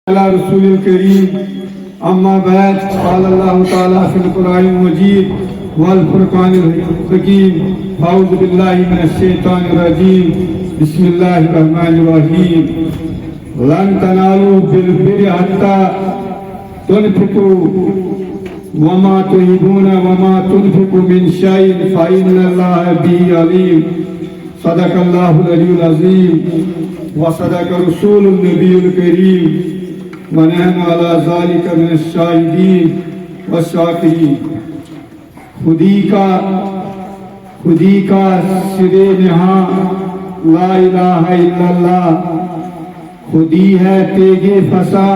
على رسول الكريم أما بعد قال الله تعالى في القرآن المجيد والفرقان الحكيم أعوذ بالله من الشيطان الرجيم بسم الله الرحمن الرحيم لن تنالوا بالبر حتى تنفقوا وما تحبون وما تنفقوا من شيء فإن الله به عليم صدق الله العلي العظيم وصدق رسول النبي الكريم ونحن على ذلك من الشاهدين والشاکرین۔ خودی کا سرے نہاں لا الہ الا اللہ، خودی ہے تیغِ فسا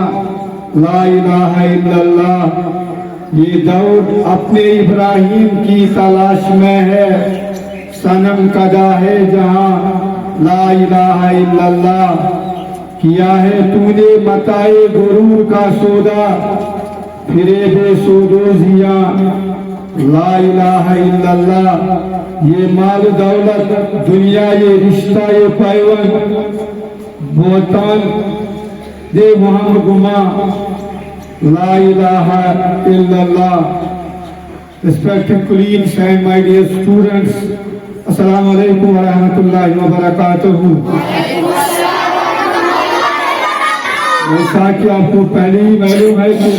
لا الہ الا اللہ۔ یہ دور اپنے ابراہیم کی تلاش میں ہے، صنم کجا ہے جہاں لا الہ الا اللہ۔ کیا ہے تو نے متاع غرور کا سودا، پھرے بے سودوزیاں لا الہ الا اللہ۔ یہ مال دولت دنیا، یہ رشتہ یہ پیوند بہتان دے وہم گما لا الہ الا اللہ۔ Respected colleagues and my dear students, Assalamu alaikum wa rahmatullahi wa barakatuh۔ جیسا کہ آپ کو پہلے ہی معلوم ہے کہ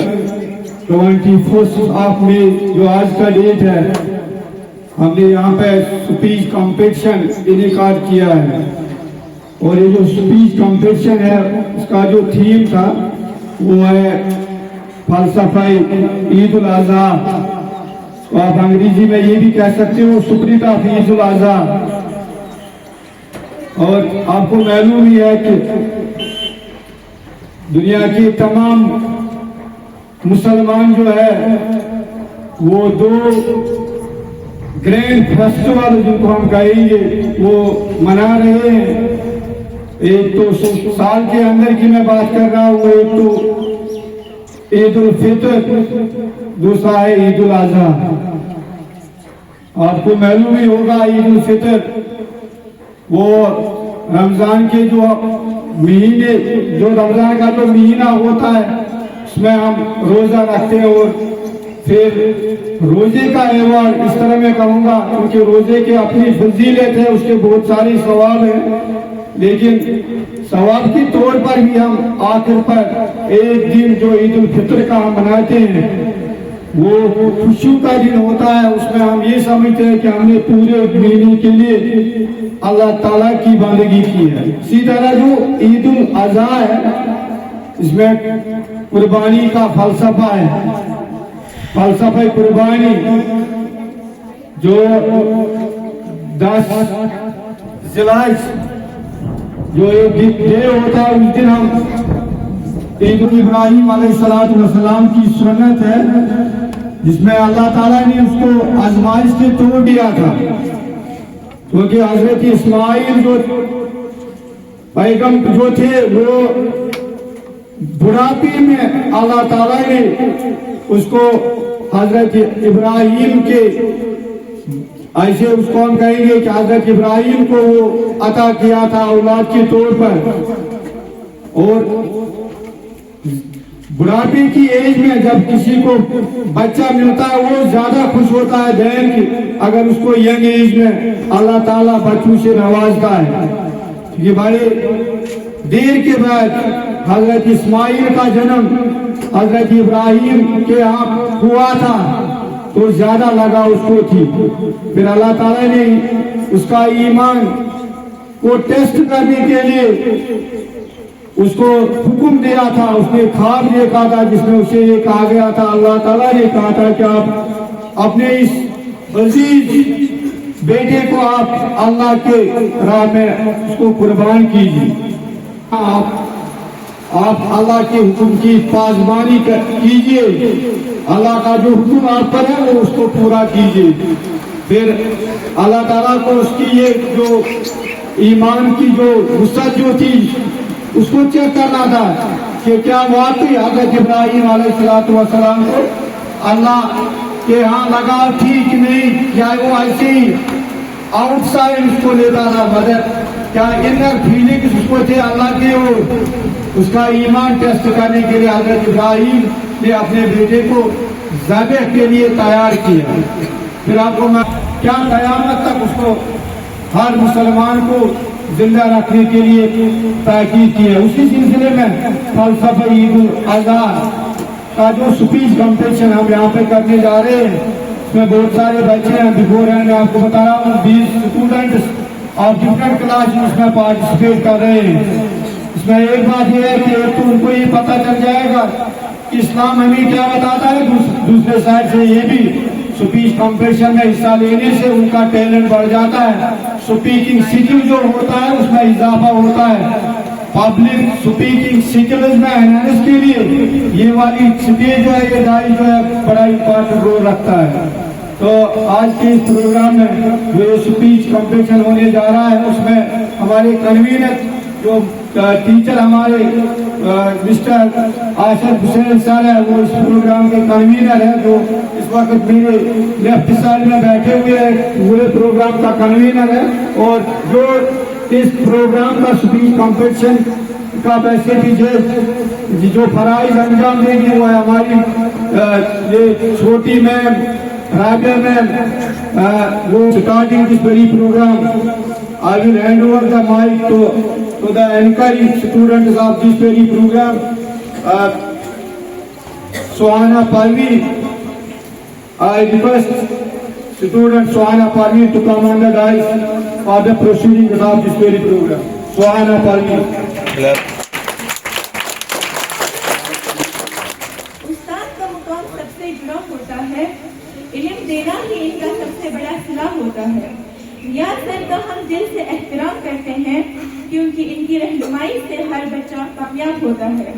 21 مئی جو آج کا ڈیٹ ہے، ہم نے یہاں پہ سپیچ کمپٹیشن انعقاد کیا ہے، اور یہ جو سپیچ کمپٹیشن ہے اس کا جو تھیم تھا وہ ہے فلسفہ عید الاضحیٰ۔ تو آپ انگریزی میں یہ بھی کہہ سکتے ہو اسپرٹ آف عید الاضحیٰ۔ اور آپ کو معلوم ہی ہے کہ دنیا کی تمام مسلمان جو ہے وہ دو گرینڈ فیسٹیول جن کو ہم کہیں گے وہ منا رہے ہیں۔ ایک تو سال کے اندر کی میں بات کر رہا ہوں، ایک تو عید الفطر، دوسرا ہے عید الاضحیٰ۔ آپ کو معلوم ہی ہوگا عید الفطر وہ رمضان کے جو مہینے، جو رمضان کا جو مہینہ ہوتا ہے اس میں ہم روزہ رکھتے ہیں، اور پھر روزے کا ایوارڈ اس طرح میں کہوں گا کیونکہ روزے کے اپنی فضیلت ہے، اس کے بہت ساری ثواب ہیں، لیکن ثواب کی طور پر بھی ہم آخر پر ایک دن جو عید الفطر کا ہم مناتے ہیں وہ خوشی کا دن ہوتا ہے۔ اس میں ہم یہ سمجھتے ہیں کہ ہم نے پورے مہینے کے لیے اللہ تعالیٰ کی بندگی کی ہے۔ اسی طرح جو عید الاضحیٰ ہے اس میں قربانی کا فلسفہ ہے، فلسفہ قربانی۔ جو 10 ذی الحجہ جو ایک ڈے ہوتا ہے اس دن ہم عید ابراہیم علیہ السلام کی سنت ہے جس میں اللہ تعالیٰ نے اس کو آزمائش سے توڑ دیا تھا، کیونکہ حضرت اسماعیل جو پیغمبر جو تھے وہ بڑھاپے میں اللہ تعالیٰ نے اس کو حضرت ابراہیم کے ایسے اس کو ہم کہیں گے کہ حضرت ابراہیم کو وہ عطا کیا تھا اولاد کے طور پر۔ اور بڑھاپے کی ایج میں جب کسی کو بچہ ملتا ہے وہ زیادہ خوش ہوتا ہے دین کی اگر اس کو ینگ ایج میں اللہ تعالیٰ بچوں سے نوازتا ہے۔ یہ بڑے دیر کے بعد حضرت اسماعیل کا جنم حضرت ابراہیم کے ہاں ہوا تھا تو زیادہ لگا اس کو تھی۔ پھر اللہ تعالیٰ نے اس کا ایمان کو ٹیسٹ کرنے کے لیے اس کو حکم دیا تھا، اس نے خواب دیکھا تھا جس میں اسے یہ کہا گیا تھا، اللہ تعالیٰ نے کہا تھا کہ آپ اپنے اس عزیز بیٹے کو آپ اللہ کے راہ میں اس کو قربان کیجیے، آپ اللہ کے حکم کی پاسبانی کیجیے، اللہ کا جو حکم آپ پر ہے وہ اس کو پورا کیجیے۔ پھر اللہ تعالیٰ کو اس کی یہ جو ایمان کی جو وسعت جو تھی اس کو چیک کرنا تھا کہ کیا واقعی حضرت ابراہیم علیہ السلام کو اللہ کے ہاں لگاؤ تھی کہ نہیں، کیا وہ ایسے ہی آؤٹ سائڈ اس کو لیتا تھا، مگر کیا انر فیلنگز اس کو تھے اللہ کے اس کا ایمان ٹیسٹ کرنے کے لیے حضرت ابراہیم نے اپنے بیٹے کو ذبح کے لیے تیار کیا. پھر آپ کو میں کیا قیامت تک اس کو ہر مسلمان کو زندہ رکھنے کے لیے تاکید کی ہے. اسی سلسلے میں فلسفہ عید الاضحیٰ کا جو سپیچ کمپٹیشن ہم یہاں پہ کرنے جا رہے ہیں اس میں بہت سارے بچے ہیں. بفور ہینڈ میں آپ کو بتا رہا ہوں 20 اسٹوڈنٹس اور ڈفرینٹ کلاس اس میں پارٹیسپیٹ کر رہے ہیں. اس میں ایک بات یہ ہے کہ ایک تو ان کو یہ پتہ چل جائے گا کہ اسلام ہمیں کیا بتاتا ہے, دوسرے سائڈ سے یہ بھی سپیچ کمپٹیشن میں حصہ لینے سے ان کا ٹیلنٹ بڑھ جاتا ہے. سپیکنگ سکل جو ہوتا ہے اس میں اضافہ ہوتا ہے. پبلک سپیکنگ سکلز میں انہانس کے لیے یہ والی سٹیج جو ہے, یہ ڈائی جو ہے بڑا امپورٹنٹ رول رکھتا ہے. تو آج کے اس پروگرام میں جو سپیچ کمپٹیشن ہونے جا رہا ہے اس میں ہمارے کنوینر جو ٹیچر ہمارے مسٹر آصف حسین سر ہے, وہ اس پروگرام کے کنوینر ہے, جو اس وقت میرے لیفٹ سائڈ میں بیٹھے ہوئے ہیں, پورے پروگرام کا کنوینر ہے. اور جو اس پروگرام کا سپیچ کمپٹیشن کا ویسے بھی جو فرائض انجام دیں گے وہ ہے ہماری یہ چھوٹی میم رابعہ میم. وہ starting this very programme I will hand over the mic to the anchoring students of this very program. Sohana Parveen, I request student Sohana Parveen to come on the dais for the proceedings of this very program. Sohana Parveen. استاد کا مقام سب سے جڑا ہوتا ہے, علم دینا ہی ان کا سب سے بڑا صلاح ہوتا ہے. ریاض سر کا ہم دل سے احترام کرتے ہیں کیونکہ ان کی رہنمائی سے ہر بچہ کامیاب ہوتا ہے.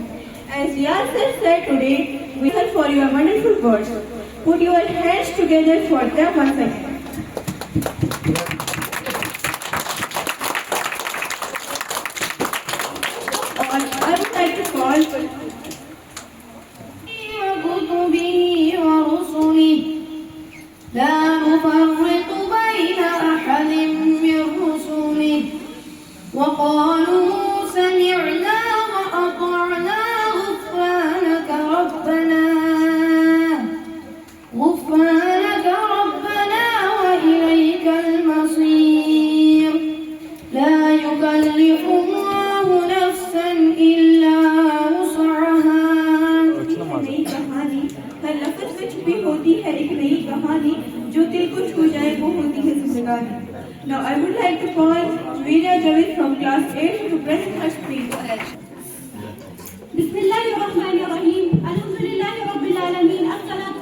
As Riyaz sir said today, we are for your wonderful words. Put your hands together for them once again. And I would like to call لا نفرق بين أحد من رسله وقالوا سمعنا وأطعنا غفرانك ربنا وإليك المصير. لا يكلف الله نفسا إلا وسعها. ہر لفظ میں چھپی ہوتی ہے ایک نئی کہانی, جو دل کو چھو جائے وہ ہوتی ہے زندگانی. Now I would like to call Veera Javed from class 8 to present her speech. بسم الله الرحمن الرحيم. الحمد لله رب العالمين. الصلاة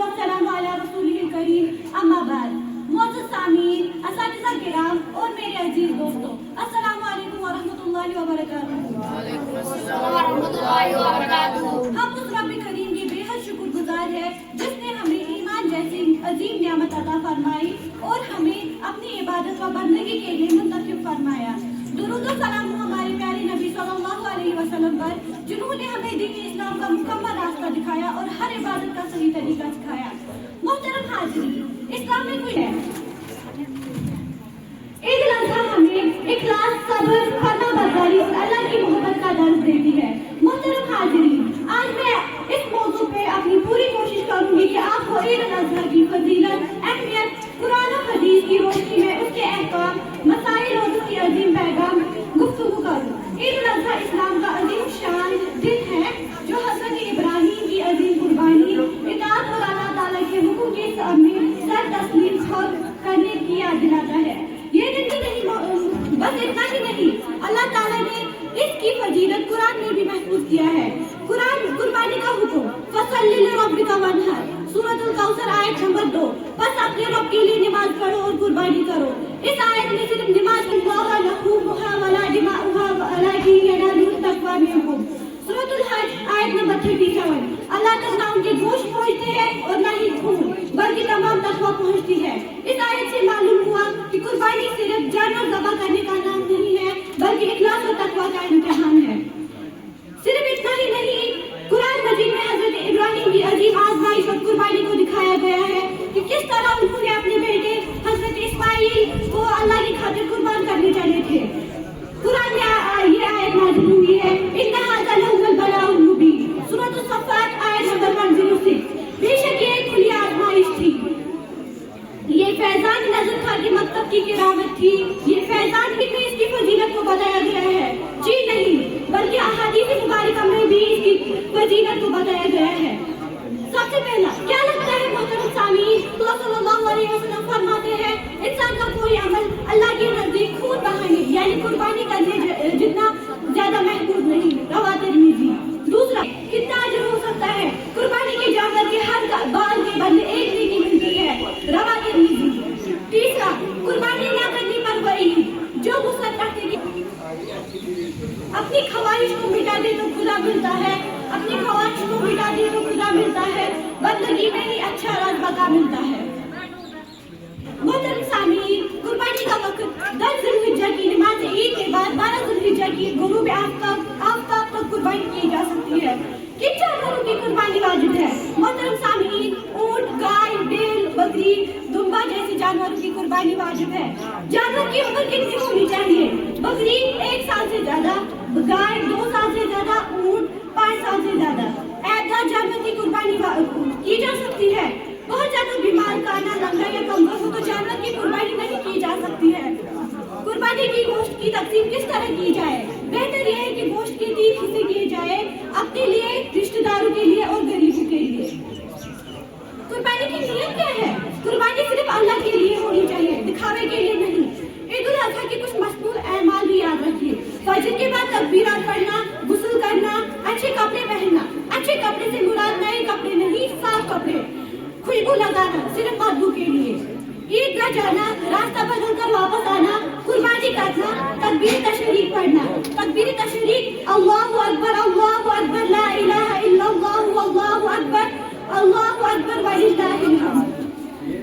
والسلام على رسوله الكريم. أما بعد. معزز سامعین, اساتذہ کرام اور میرے عزیز دوستو, السلام علیکم ورحمۃ اللہ وبرکاتہ. وعلیکم السلام ورحمۃ اللہ وبرکاتہ. ہم اس رب کریم کے بے حد شکر گزار ہیں جس نے ہمیں ایمان جیسی عظیم نعمت عطا فرمائی اور ہمیں اپنی عبادت و بندگی کے لیے منتخب فرمایا. درود و سلام ہمارے پیارے نبی صلی اللہ علیہ وسلم پر, جنہوں نے ہمیں دین اسلام کا مکمل راستہ دکھایا اور ہر عبادت کا صحیح طریقہ سکھایا. محترم حاضرین, اسلام میں کوئی ہے عید الاضحیٰ ہمیں اخلاص, صبر, فرما برداری اور اللہ کی محبت کا درس دیتی ہے. محترم حاضرین, آج میں اس موضوع پہ اپنی پوری کوشش کروں گی کہ آپ کو عید الاضحیٰ کی فضیلت, اہمیت, قرآن و حدیث کی روشنی میں اس کے احکام, مسائل اور اس کی عظیم پیغام گفتگو کروں. عید الاضحیٰ اسلام کا عظیم شان دن ہے جو حضرت ابراہیم کی عظیم قربانی, اطاعت اور اللہ تعالیٰ کے حکم کے سامنے سر تسلیم خود کرنے کی یاد دلاتا ہے. یہ دن بھی نہیں, بس اتنا ہی نہیں, اللہ تعالیٰ نے اس کی فضیلت قرآن میں بھی محفوظ کیا ہے. قربانی کا حکم, فصلی لربک وانحر, سورۃ الکوثر آیت نمبر 2. بس اپنے رب کے لیے نماز پڑھو اور قربانی کرو. اس آیت میں صرف نماز اللہ نحومها ولا دماؤها ولكن ينالوا التقوى منكم. سورۃ الحج آیت نمبر 37. اللہ تک نہ ان کے گوشت پہنچتے ہیں اور نہ ہی خون, بلکہ تمام تقویٰ پہنچتی ہے. اس آیت سے معلوم ہوا کہ قربانی صرف جانور ذبح کرنے کا نام نہیں ہے بلکہ اخلاص اور تقویٰ کا امتحان ہے. صرف اتنا ہی نہیں, قرآن مجید میں حضرت ابراہیم کی عظیم آزمائش اور قربانی کو دکھایا گیا ہے کہ کس طرح انہوں نے اپنے بیٹے حضرت اسماعیل کو اللہ کی خاطر قربان کرنے چلے تھے. قرآن میں یہ آیت نازل ہوئی کی یہ فیضان ہی میں اس کی فضیلت کو بتایا گیا ہے؟ جی نہیں، بلکہ احادیث مبارکہ میں بھی اس کی فضیلت کو بتایا گیا ہے۔ سب سے پہلا کیا لگتا ہے محترم سامعین، اللہ صلی اللہ علیہ وسلم فرماتے ہیں انسان کا کوئی عمل اللہ کے نزدیک خون بہانے یعنی قربانی کرنے جتنا زیادہ محبوب نہیں، رواه ترمذی۔ دوسرا، کتنا اجر ہو سکتا ہے؟ قربانی کے جانور کے ہر بال کے بدلے ایک نیکی ملتی ہے، رواه ترمذی۔ تیسرا، قربانی نہ کرنے پر وعید، جو غصہ رکھتے کہ اپنی خواہش کو مٹا دے تو خدا ملتا ہے، اپنی خواہش کو مٹا دے تو خدا ملتا ہے، بندگی میں ہی اچھا راز بقا ملتا ہے۔ محترم سامعین، قربانی کا وقت 10 ذی الحجہ کی نماز عید کے بعد 12 ذی الحجہ کی غروب آفتاب تک قربانی کی جا سکتی ہے۔ کن جانوروں کی قربانی واجب ہے؟ محترم سامعین، اونٹ، گائے، بیل، بکری، دمبا جیسے جانوروں کی قربانی واجب ہے۔ جانور کی عمر کتنی ہونی چاہیے؟ بکری 1 سال سے زیادہ، گائے 2 سال سے زیادہ، اونٹ 5 سال سے زیادہ۔ عیدگاہ جانور کی قربانی کی جا سکتی ہے۔ بہت زیادہ بیمار، کانا، لنگڑا یا کمزور ہو تو جانور کی قربانی نہیں کی جا سکتی ہے۔ قربانی کی گوشت کی تقسیم کس طرح کی جائے؟ بہتر یہ ہے کہ گوشت کے 3 حصے کیے جائے، اپنے لیے، رشتہ داروں کے لیے اور غریبوں کے لیے۔ قربانی کی نیت کیا ہے؟ قربانی صرف اللہ کے لیے ہونی چاہیے، دکھاوے کے لیے نہیں۔ عید الاضحیٰ کے کچھ مشہور اعمال بھی یاد رکھیے۔ فجر کے بعد تکبیرات پڑھنا، غسل کرنا، اچھے کپڑے پہننا۔ اچھے کپڑے سے مراد نئے کپڑے نہیں، صاف کپڑے۔ خوشبو لگانا صرف بدبو کے لیے۔ عید گاہ جانا، راستہ بدل کر واپس آنا، قربانی کرنا، تکبیر تشریق پڑھنا۔ تکبیر تشریق اللہ اکبر لا الہ الا اللہ واللہ اکبر وللہ الحمد۔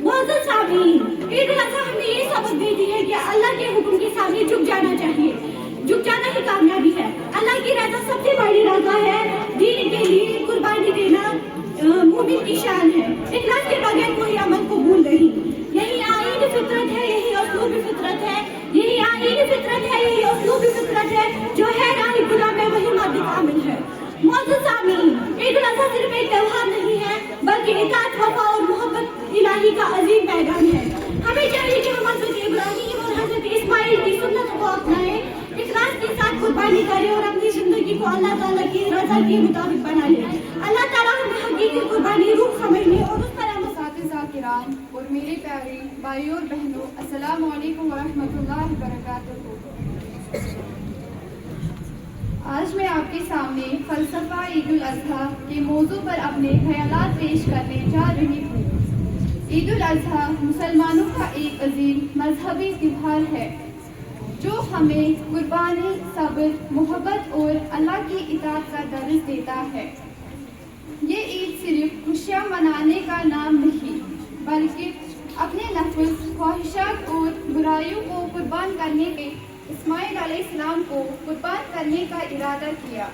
معزز سامعین، عید الاضحیٰ ہمیں یہ سبق دیتی ہے کہ اللہ کے حکم کے سامنے جھک جانا چاہیے۔ جھک جانا ہی کامیابی ہے۔ اللہ کی رضا سب سے بڑی رضا ہے۔ دین کے لیے قربانی دینا مومن کی شان ہے۔ اخلاص کے بغیر کوئی عمل قبول نہیں۔ یہی آئین فطرت ہے، یہی اسلوب فطرت ہے، یہی آئین فطرت ہے، یہی اسلوب فطرت ہے، جو ہے راہ خدا میں وہی مد کامل ہے۔ معزز سامعین، عید الاضحیٰ صرف ایک تہوار نہیں ہے بلکہ اطاعت، وفا اور محبت الہی کا عظیم پیغام ہے۔ ہمیں چاہیے کہ ہم حضرت ابراہیم اور حضرت اسماعیل کی سنت کو اپنائیں، اخلاص کے ساتھ قربانی کریں اور اپنی زندگی کو اللہ تعالیٰ کی رضا کے مطابق بنا لیں۔ اللہ تعالیٰ ہمیں حقیقی قربانی روح سمجھنے اور اس پر اساتذہ کرام اور میرے پیارے بھائیوں اور بہنوں، السلام علیکم ورحمۃ اللہ وبرکاتہ۔ آج میں آپ کے سامنے فلسفہ عید الاضحیٰ کے موضوع پر اپنے خیالات پیش کرنے جا رہی ہوں۔ عید الاضحیٰ مسلمانوں کا ایک عظیم مذہبی تہوار ہے جو ہمیں قربانی، صبر، محبت اور اللہ کی اطاعت کا درس دیتا ہے۔ یہ عید صرف خوشیاں منانے کا نام نہیں بلکہ اپنے نفس، خواہشات اور برائیوں کو قربان کرنے کے اسماعیل علیہ السلام کو قربان کرنے کا ارادہ کیا۔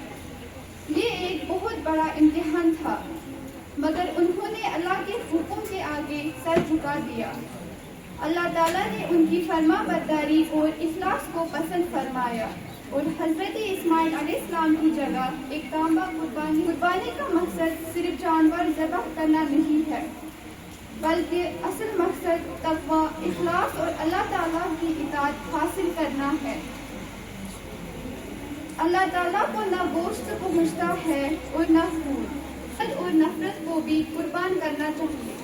یہ ایک بہت بڑا امتحان تھا مگر انہوں نے اللہ کے حکم کے آگے سر جھکا دیا۔ اللہ تعالیٰ نے ان کی فرما برداری اور اخلاص کو پسند فرمایا اور حضرت اسماعیل علیہ السلام کی جگہ ایک تانبا قربانی کا مقصد صرف جانور ذبح کرنا نہیں ہے بلکہ اصل مقصد تقویٰ، اخلاص اور اللہ تعالیٰ کی اطاعت حاصل کرنا ہے۔ اللہ تعالیٰ کو نہ گوشت پہنچتا ہے اور نہ خون اور نفرت کو بھی قربان کرنا چاہیے۔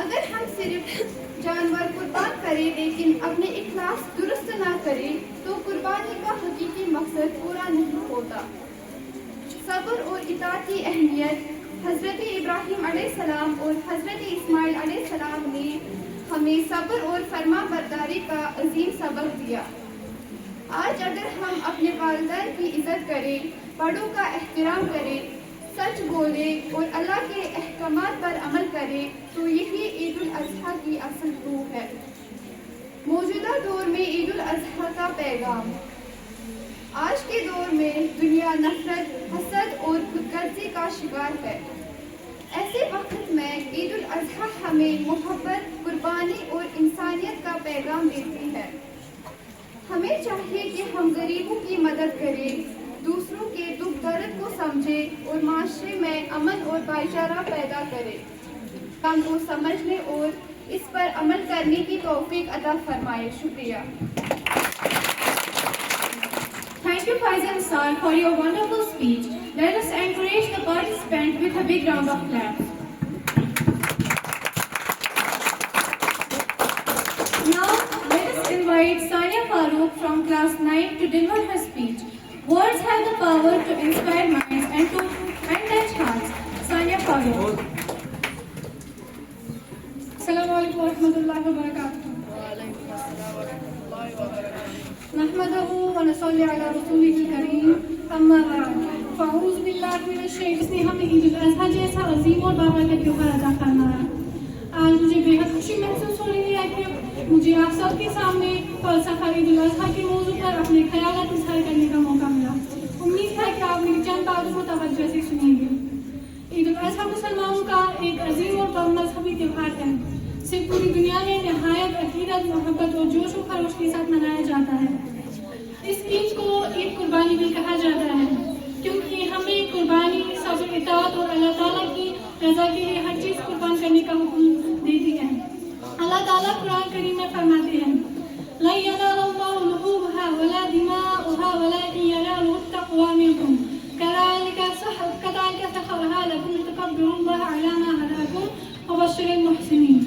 اگر ہم صرف جانور قربان کریں لیکن اپنے اخلاص درست نہ کریں تو قربانی کا حقیقی مقصد پورا نہیں ہوتا۔ صبر اور اطاعت کی اہمیت حضرت ابراہیم علیہ السلام اور حضرت اسماعیل علیہ السلام نے ہمیں صبر اور فرما برداری کا عظیم سبق دیا۔ آج اگر ہم اپنے والدین کی عزت کریں، بڑوں کا احترام کریں، سچ بولیں اور اللہ کے احکامات پر عمل کریں تو یہی عید الاضحیٰ کی اصل روح ہے۔ موجودہ دور میں عید الاضحیٰ کا پیغام۔ آج کے دور میں دنیا نفرت، حسد اور خودغرضی کا شکار ہے۔ ایسے وقت میں عید الاضحیٰ ہمیں محبت، قربانی اور انسانیت کا پیغام دیتی ہے۔ ہمیں چاہیے کہ ہم غریبوں کی مدد کریں، دوسروں کے دکھ درد کو سمجھیں اور معاشرے میں امن اور بھائی چارہ پیدا کریں۔ کام کو سمجھنے اور اس پر عمل کرنے کی توفیق عطا فرمائے. شکریہ. Thank you, Faizan sir, for your wonderful speech. Let us encourage the participant with a big round of applause. Now, let us invite Sania Farooq from class 9 to deliver her speech. Words have the power to inspire minds and touch hearts. Sania Farooq. Assalamu alaikum wa rahmatullahi wa barakatuh. نحمده ونصلي على رسوله الكريم اما بعد فاعوذ باللہ من الشیطان الرجیم. ہمیں عید الاضحیٰ جیسا عظیم اور بابرکت تہوار عطا فرمایا. آج مجھے بے حد خوشی محسوس ہو رہی ہے کہ مجھے آپ سب کے سامنے فلسفہ عید الاضحیٰ کے موضوع پر اپنے خیالات اظہار کرنے کا موقع ملا. امید ہے کہ آپ میری چند باتوں کو توجہ سے سنیں گے. عید الاضحیٰ مسلمانوں کا ایک عظیم اور مذہبی تہوار ہے. صرف پوری دنیا میں نہایت عقیدت، محبت اور جوش و خروش کے ساتھ منایا جاتا ہے. اس عید کو عید قربانی بھی کہا جاتا ہے کیونکہ ہمیں قربانی، صبر، اطاعت اور اللہ تعالیٰ کی رضا کے لیے ہر چیز قربان کرنے کا حکم دیتی ہے. اللہ تعالیٰ قرآن کریم میں فرماتے ہیں لَن يَنَالَ اللَّهُ لُحُومُهَا وَلَا دِمَاؤُهَا وَلَٰكِن يَنَالُهُ التَّقْوَىٰ مِنكُمْ كَذَٰلِكَ سَخَّرَهَا لَكُمْ لِتُكَبِّرُوا اللَّهَ عَلَىٰ مَا هَدَاكُمْ وَبَشِّرِ الْمُحْسِنِينَ.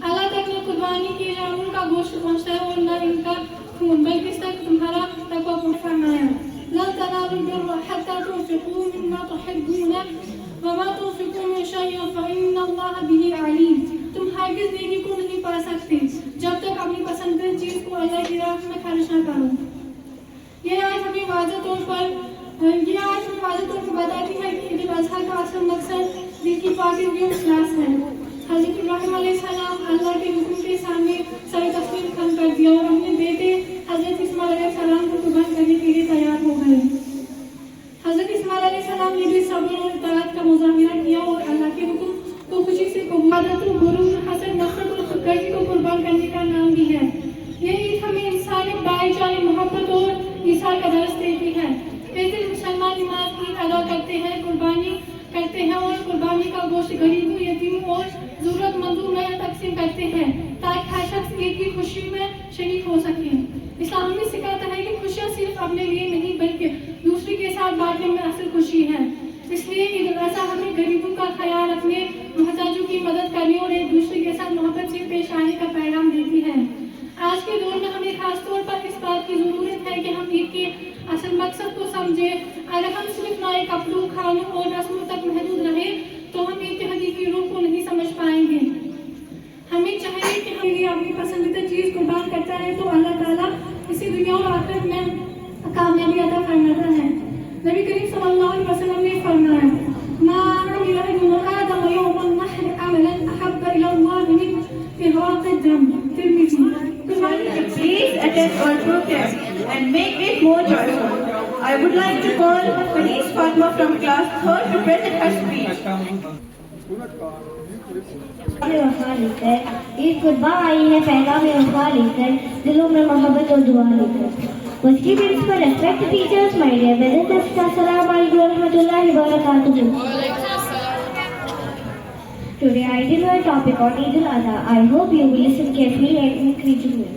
اللہ تک نہ قربانی کے جانوروں کا گوشت پہنچتا ہے اور نہ ان کا خون، بلکہ اس تک تمہارا تقویٰ پہنچ فرمایا. لَن تَنَالُوا الْبِرَّ حَتَّىٰ تُنفِقُوا مِمَّا تُحِبُّونَ وَمَا تُنفِقُوا مِن شَيْءٍ فَإِنَّ اللَّهَ بِهِ عَلِيمٌ. تم ہرگز نیکی کو نہیں پا سکتے جب تک اپنی پسندیدہ چیز کو اللہ کی راہ میں خرچ نہ کرو. یہ آیت ہمیں واضح طور پر بتاتی ہے کہ عید الاضحیٰ کا اصل مقصد دل کی پاکیزگی اور اخلاص ہے. حضرت ابراہیم علیہ السلام اللہ کے حکم کے سامنے سر تسلیم خم کر دیا اور اپنے بیٹے حضرت اسماعیل علیہ السلام کو قربان کرنے کے لیے تیار ہو گئے. حضرت اسماعیل علیہ السلام نے بھی صبر اور اطاعت کا مظاہرہ کیا اور اللہ کے حکم کو خوشی سے قبول. عادت و غرور، حسد، نفرت اور خودگرزی کو قربان کرنے کا نام بھی ہے. یہ عید ہمیں انسانیت، بھائی چارے، محبت اور ایثار کا درس دیتی ہے. اس دن مسلمان نماز عید ادا کرتے ہیں، قربانی کرتے ہیں اور قربانی کا گوشت غریبوں، یتیموں اور ضرورت مندوں میں تقسیم کرتے ہیں تاکہ ہر شخص عید کی خوشی میں شریک ہو سکے. اسلام ہمیں سکھاتا ہے کہ خوشیاں صرف اپنے لیے نہیں بلکہ دوسرے کے ساتھ بانٹنے میں اصل خوشی ہے. اس لیے عید الاضحیٰ ہمیں غریبوں کا خیال رکھنے، محتاجوں کی مدد کرنے اور ایک دوسرے کے ساتھ محبت سے پیش آنے کا پیغام دیتی ہے. آج کے دور میں ہمیں خاص طور پر اس بات کی ضرورت ہے کہ ہم عید کے اصل مقصد کو سمجھیں. اگر ہم صرف نئے کپڑوں، کھانوں اور رسموں تک محدود رہیں تو ہم عید کے حقیقی روح کو نہیں سمجھ پائیں گے. ہمیں چاہیے کہ ہم یہ اپنی پسندیدہ چیز قربان کرتا ہے تو اللہ تعالیٰ اسی دنیا اور آخرت میں کامیابی عطا فرماتا ہے. نبی کریم صلی اللہ علیہ وسلم نے فرمایا ما عمل ابن آدم یوم النحر عملا احب الی اللہ من احراق الدم. ترمذی. Please attend all programs and make it more joyful. I would like to call Feliz Fatma from class 3rd to present her speech. وفا لے کر عید قربان آئی ہے، پیغام وفا لے کر، دلوں میں محبت اور دعا لے کر. With due respect to teachers, my dear brothers, Assalamu alaikum wa rahmatullahi wa barakatuh. Today I deliver a topic on Eid al-Adha. I hope you will listen carefully and increase me.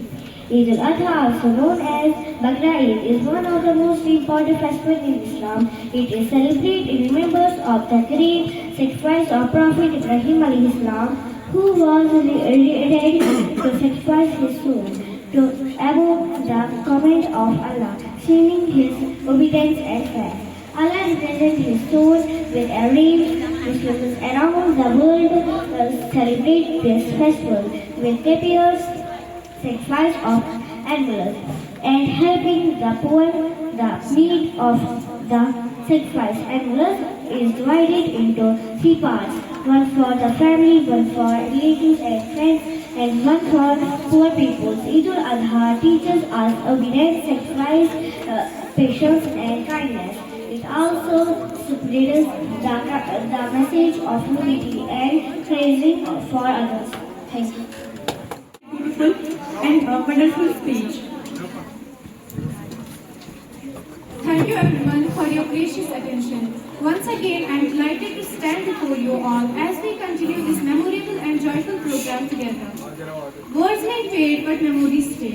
Eid al-Adha, also known as Bakra Eid, is one of the most important festivals in Islam. It is celebrated in remembrance of the great sacrifice of Prophet Ibrahim alayhi salam, who was ready to sacrifice his soul to obey the command of Allah, showing his obedience and faith. Allah represents his soul with a ring. Muslims around the world celebrate this festival with prayers, sacrifice of animals, and helping the poor. The meat of the sacrifice animals is divided into 3 parts: one for the family, one for relatives and friends, and one for poor people. Eid al-Adha teaches us obedience, sacrifice, patience, and kindness. It also spreads the message of unity and praising for others. Thank you. Beautiful and wonderful speech. Thank you everyone for your gracious attention. Once again, I am delighted to stand before you all as we continue this memorable and a joyful program together. Words may fade, but memories stay.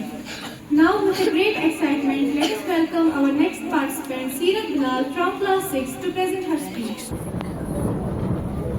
Now, with a great excitement, let us welcome our next participant, Seerat Bilal from class 6, to present her speech.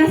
10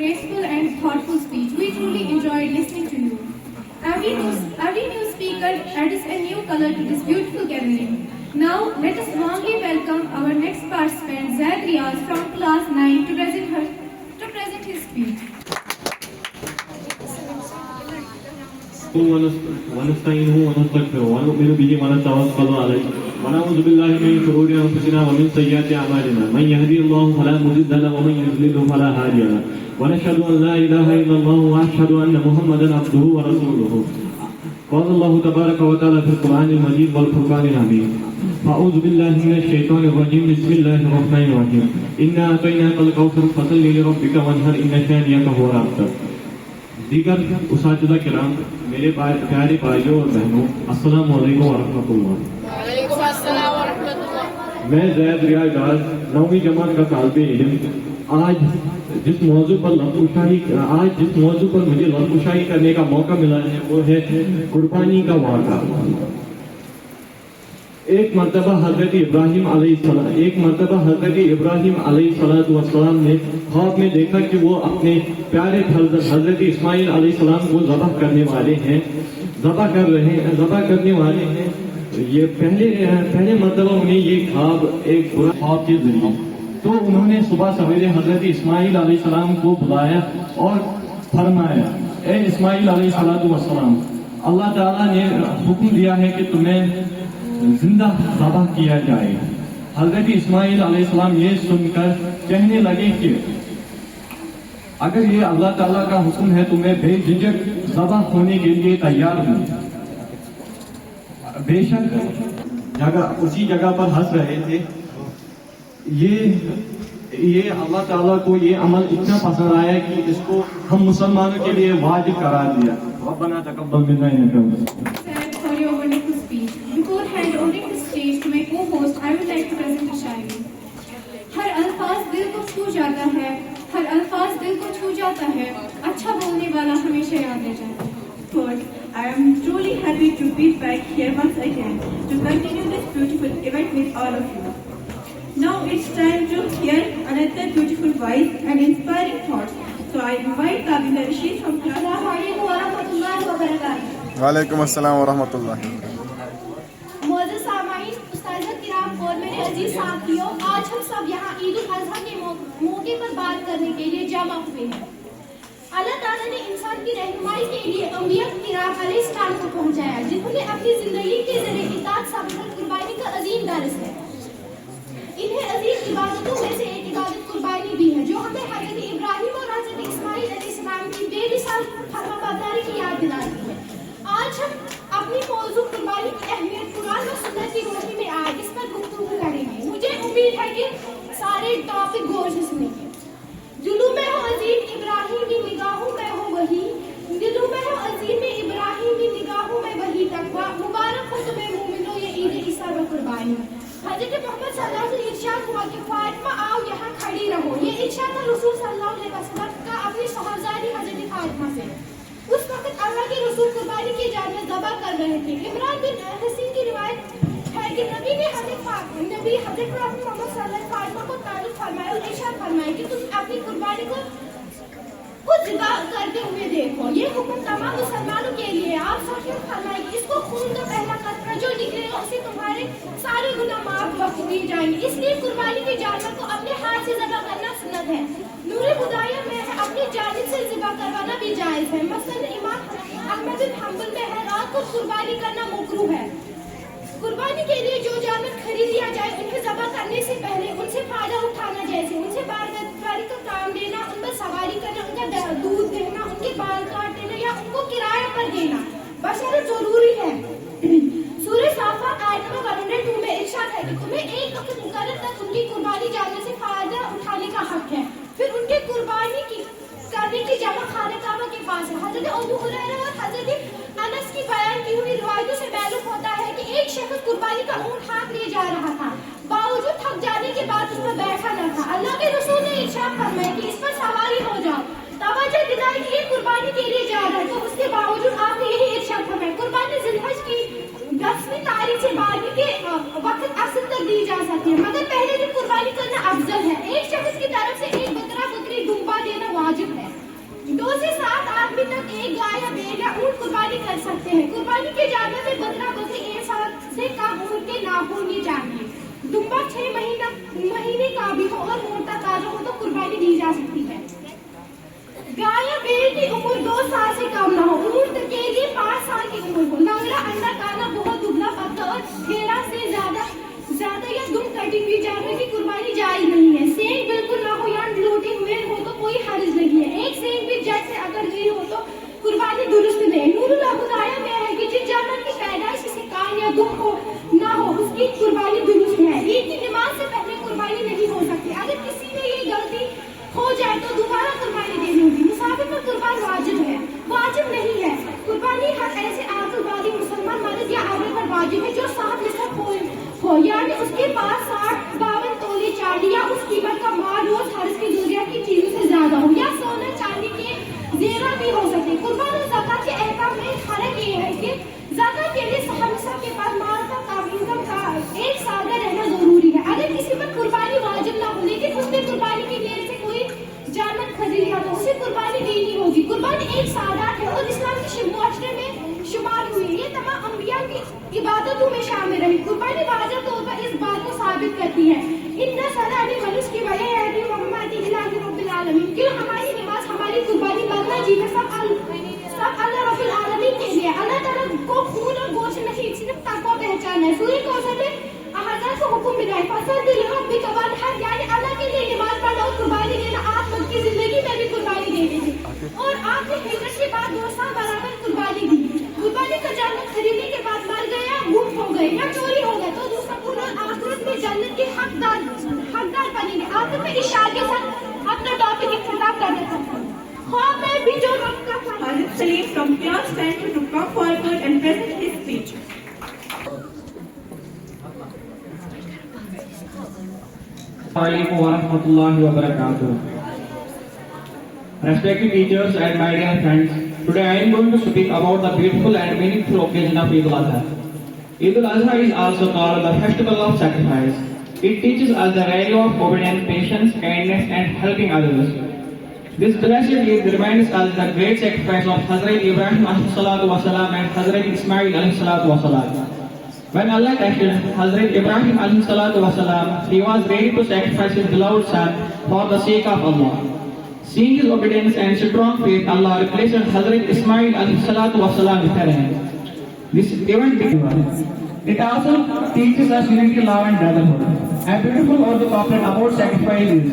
Graceful and thoughtful speech. We truly enjoyed listening to you. Every new speaker adds a new color to this beautiful gathering. Now, let us warmly welcome our next participant, Zaid Riyaz from class 9 to present his speech. ونستعينه ونستغفره ونؤمن به ونتوكل عليه ونعوذ بالله من شرور انفسنا ومن سيئات اعمالنا من يهدي الله فلا مضل له ومن يضلل فلا هادي له ونشهد ان لا اله الا الله واشهد ان محمدا عبده ورسوله. قال الله تبارك وتعالى في القرآن المجيد والفرقان الحميد. أعوذ بالله من الشيطان الرجيم. بسم الله الرحمن الرحيم. إنا أعطيناك الكوثر فصل لربك وانحر إن شانئك هو الأبتر. دیگر اساتذہ کرام، میرے پیارے بھائیوں اور بہنوں، السلام علیکم ورحمۃ اللہ۔ وعلیکم السلام ورحمۃ اللہ۔ میں زید ریاض ڈار 9ویں جماعت کا طالب علم آج جس موضوع پر مجھے لفظ کرنے کا موقع ملا ہے وہ ہے قربانی کا واقعہ۔ ایک مرتبہ حضرت ابراہیم علیہ السلام نے خواب میں دیکھا کہ وہ اپنے پیارے حضرت اسماعیل علیہ السلام کو ذبح کرنے والے ہیں۔ یہ پہلے مرتبہ انہیں یہ خواب ایک برا خواب کے ذریعے، تو انہوں نے صبح سویرے حضرت اسماعیل علیہ السلام کو بلایا اور فرمایا، اے اسماعیل علیہ السلام، اللہ تعالیٰ نے حکم دیا ہے کہ تمہیں زندہ ذبح کیا جائے۔ حضرت اسماعیل علیہ السلام یہ سن کر کہنے لگے کہ اگر یہ اللہ تعالیٰ کا حکم ہے تو میں بے جھجک ذبح ہونے کے لیے تیار ہوں۔ بے شک اسی جگہ پر ہنس رہے تھے۔ یہ اللہ تعالیٰ کو یہ عمل اتنا پسند آیا کہ اس کو ہم مسلمانوں کے لیے واجب قرار دیا۔ ربنا تقبل منا انک For your wonderful speech. Before handing over the stage to my co-host, I would like to present a shairi. ہر الفاظ دل کو چھو جاتا ہے، ہر الفاظ دل کو چھو جاتا ہے، اچھا بولنے والا ہمیشہ یاد رہ جاتا ہے۔ First, I am truly happy to be back here once again to continue this beautiful event with all of you. Now it's time to hear another beautiful voice and inspiring thoughts. So I invite Kabila Rashid from class. السلام علیکم ورحمۃ اللہ وبرکاتہ۔ وعلیکم السلام ورحمۃ اللہ۔ معزز سامعین، اساتذہ کرام اور میرے عزیز ساتھیوں، آج ہم سب یہاں عید الاضحیٰ کے موقع پر بات کرنے کے لیے جمع ہوئے ہیں۔ اللہ تعالیٰ نے انسان کی رہنمائی کے لیے انبیاء کرام علیہ السلام کو پہنچایا جنہوں نے اپنی زندگی کے ذریعے اطاعت ثابت قربانی کا عظیم درس ہے۔ انہیں عظیم عبادتوں میں سے ایک عبادت قربانی قربانی دی ہے، جو ہمیں حضرت ابراہیم اور حضرت اسماعیل علیہ السلام کی بے مثال فرمانبرداری کی یاد دلاتی ہے۔ آج ہم اپنی موضوع قربانی کی اہمیت قرآن و سنت کی روشنی میں آئے اس پر گفتگو کریں گے۔ مجھے امید ہے کہ سارے ٹاپک غور سے سنیں گے۔ دلوں میں ہو عظیم ابراہیمی نگاہوں میں ہو وہی، دلوں میں ہو عظیم ابراہیمی نگاہوں میں وہی تقویٰ، مبارک ہو تمہیں مومنو یہ عید عیسیٰ و قربانی۔ حضرت محمد صلی اللہ علیہ وسلم ارشاد ہوا کہ فاطمہ آؤ یہاں کھڑی رہو، یہ ارشاد تھا رسول صلی اللہ علیہ وسلم کا اپنی صاحبزادی حضرت فاطمہ سے۔ اس وقت اللہ کے رسول قربانی کی جانور ذبح کر رہے تھے۔ عمران بن حسین کی روایت ہے کہ نبی نے حضرت محمد صلی اللہ علیہ وسلم فاطمہ کو تعارف فرمایا اور ارشاد فرمایا کہ تم اپنی قربانی کو خود ذبح کرتے ہوئے دیکھو، یہ حکم تمام مسلمانوں کے لیے۔ آپ سوچیں فرمائے کہ اس کو خون کا پہلا قطرہ جو نکلے گا اسے تمہارے سارے گناہ معاف بخش دیے جائیں گے۔ اس لیے قربانی کے جانور کو اپنے ہاتھ سے ذبح کرنا سنت ہے۔ نور خدایہ میں ہے اپنی جانب سے ذبح کروانا بھی جائز ہے۔ مثلاً امام احمد بن حنبل میں ہے رات کو قربانی کرنا مکروہ ہے۔ قربانی کے لیے جو جانور خرید لیا جائے انہیں ذبح کرنے سے پہلے ان سے فائدہ اٹھانا، جیسے ان سے بارداری کا کام لینا، ان پر سواری کرنا، ان کا دودھ دینا، ان کے بال کاٹ دینا یا ان کو کرایہ پر دینا بشرط ضروری ہے۔ سورہ صافات آیت نمبر 102 میں ارشاد ہے کہ تمہیں ایک وقت مقرر تک ان کی قربانی جانور سے فائدہ اٹھانے کا حق ہے، پھر ان کے قربانی کرنے کی جگہ خانہ کعبہ کے پاس ہے۔ حضرت ابو ہریرہ اور حضرت انس کی بیان کی ہوئی روایتوں سے معلوم ہوتا ہے کہ ایک شخص قربانی کا اونٹ ہاتھ لیے جا رہا تھا، باوجود تھک جانے کے بعد اس پر بیٹھا نہ تھا۔ اللہ کے رسول نے ارشاد فرمایا کہ اس پر سواری ہو جاؤ۔ توجہ دلائی کہ یہ قربانی کے لیے جا رہا ہے، تو اس کے باوجود آپ نے یہی ارشاد فرمایا قربانی ذی الحج کی 10ویں تاریخ سے بعد کے وقت اصل تک دی جا سکتی ہے، مگر پہلے دن قربانی کرنا افضل ہے۔ ایک شخص کی طرف سے ایک بکرا بکری دمبا دینا واجب ہے۔ 2 سے 7 آدمی تک ایک گائے یا بیل یا اونٹ قربانی کر سکتے ہیں۔ قربانی کے جانور میں بکرا بکری 1 سال سے کم عمر کے نہ ہونی چاہیے۔ دمبا 6 مہینے کا بھی ہو اور موٹا تازہ ہو تو قربانی دی جا سکتی ہے۔ گائے یا بیل کی عمر 2 سال سے کم نہ ہو، اونٹ کے لیے 5 سال کی عمر ہو۔ لنگڑا انڈا کانا بہت دبلا پتلا اور گھیڑا سے زیادہ یا دم کٹی ہوئی جانور کی قربانی جائز نہیں ہے۔ سینگ بالکل نہ ہو یا لوٹے ہوئے ہو تو کوئی حرج نہیں ہے۔ ایک سینگ بھی جڑ سے اگر گئی ہو تو قربانی درست نہیں۔ نور الہدایہ میں ہے کہ جس جانور کی پیدائش سے کان یا دم ہو نہ ہو اس کی قربانی درست ہے۔ عید کی نماز سے پہلے قربانی نہیں ہو سکتی۔ اگر کسی نے یہ غلطی ہو جائے تو دوبارہ قربانی دینی ہوگی۔ مسافر پر قربان واجب ہے، واجب نہیں ہے۔ قربانی ہر ایسے عاقل بالغ مسلمان مرد یا عورت پر واجب ہے جو 7 نصف ہو، یعنی اس کے پاس 52 تولے چاندی یا اس قیمت کا مال روز حرض کی ضروریات کی چیزوں سے زیادہ ہو، یا سونا چاندی کے زیور بھی ہو سکتے۔ قربان اور زکات کے احکام میں فرق یہ ہے کہ زکات کے لیے صاحب نصاب کے پاس مال کا انکم کا 1 سال کا رہنا ضروری ہے۔ اگر کسی پر قربانی واجب نہ ہو لیکن اس نے قربانی کی نیت سے کوئی جانور خرید لیا تو اسے قربانی دینی ہوگی۔ قربانی ایک سعادت ہے اور اسلام کے معاشرے میں شمار ہوئی، یہ تمام انبیاء کی عبادتوں میں شامل رہی۔ قربانی واضح طور پر اس بات کو ثابت کرتی ہے ان سلام منس کی وجہ ہے محمد الہ رب العالمین کہ ہماری نماز ہماری قربانی بندہ جی میں سب اللہ رب العالمین کے لیے۔ اللہ تعالیٰ کو خون اور گوشت نہیں صرف تقویٰ پہچانا ہے۔ سورہ کوثر میں حضرت کو حکم ملا ہے فصل لربک وانحر، یعنی اللہ کے لیے نماز پڑھنا اور قربانی دینا۔ آپ خود کی زندگی میں بھی قربانی دیتے تھے اور آپ نے ہجرت کے بعد 2 سال برابر قربانی دی۔ قربانی کا جانور خریدنے کے بعد مر گیا، گم ہو گئے یا چوری ہو گئے تو دوسرا قرآن آخرت میں جنت کے حقدار بنیں گے۔ آخر میں اشارے کے ساتھ اپنا ٹاپک اختتام کر دیتا ہوں۔ خواب میں بھی جو رب کا Hazrat Salim from Pure stand to come forward and present his speech. Assalamualaikum warahmatullahi wabarakatuh. Respected teachers and my dear friends, today I am going to speak about the beautiful and meaningful occasion of Eid al-Adha. Eid al-Adha is also called the festival of sacrifice. It teaches us the value of obedience, patience, kindness and helping others. This blessed Eid reminds us the great sacrifice of Hazrat Ibrahim alayhi salatu wasalam and Hazrat Ismail alayhi salatu wasalam. When Allah tested Hazrat Ibrahim alayhi salatu wasalam, he was ready to sacrifice his beloved son for the sake of Allah. Seeing his obedience and strong faith, Allah replaced Hazrat Ismail alayhi salatu wasalam with her hand. This event it also teaches us unity, love and brotherhood. A beautiful Urdu couplet about sacrifice is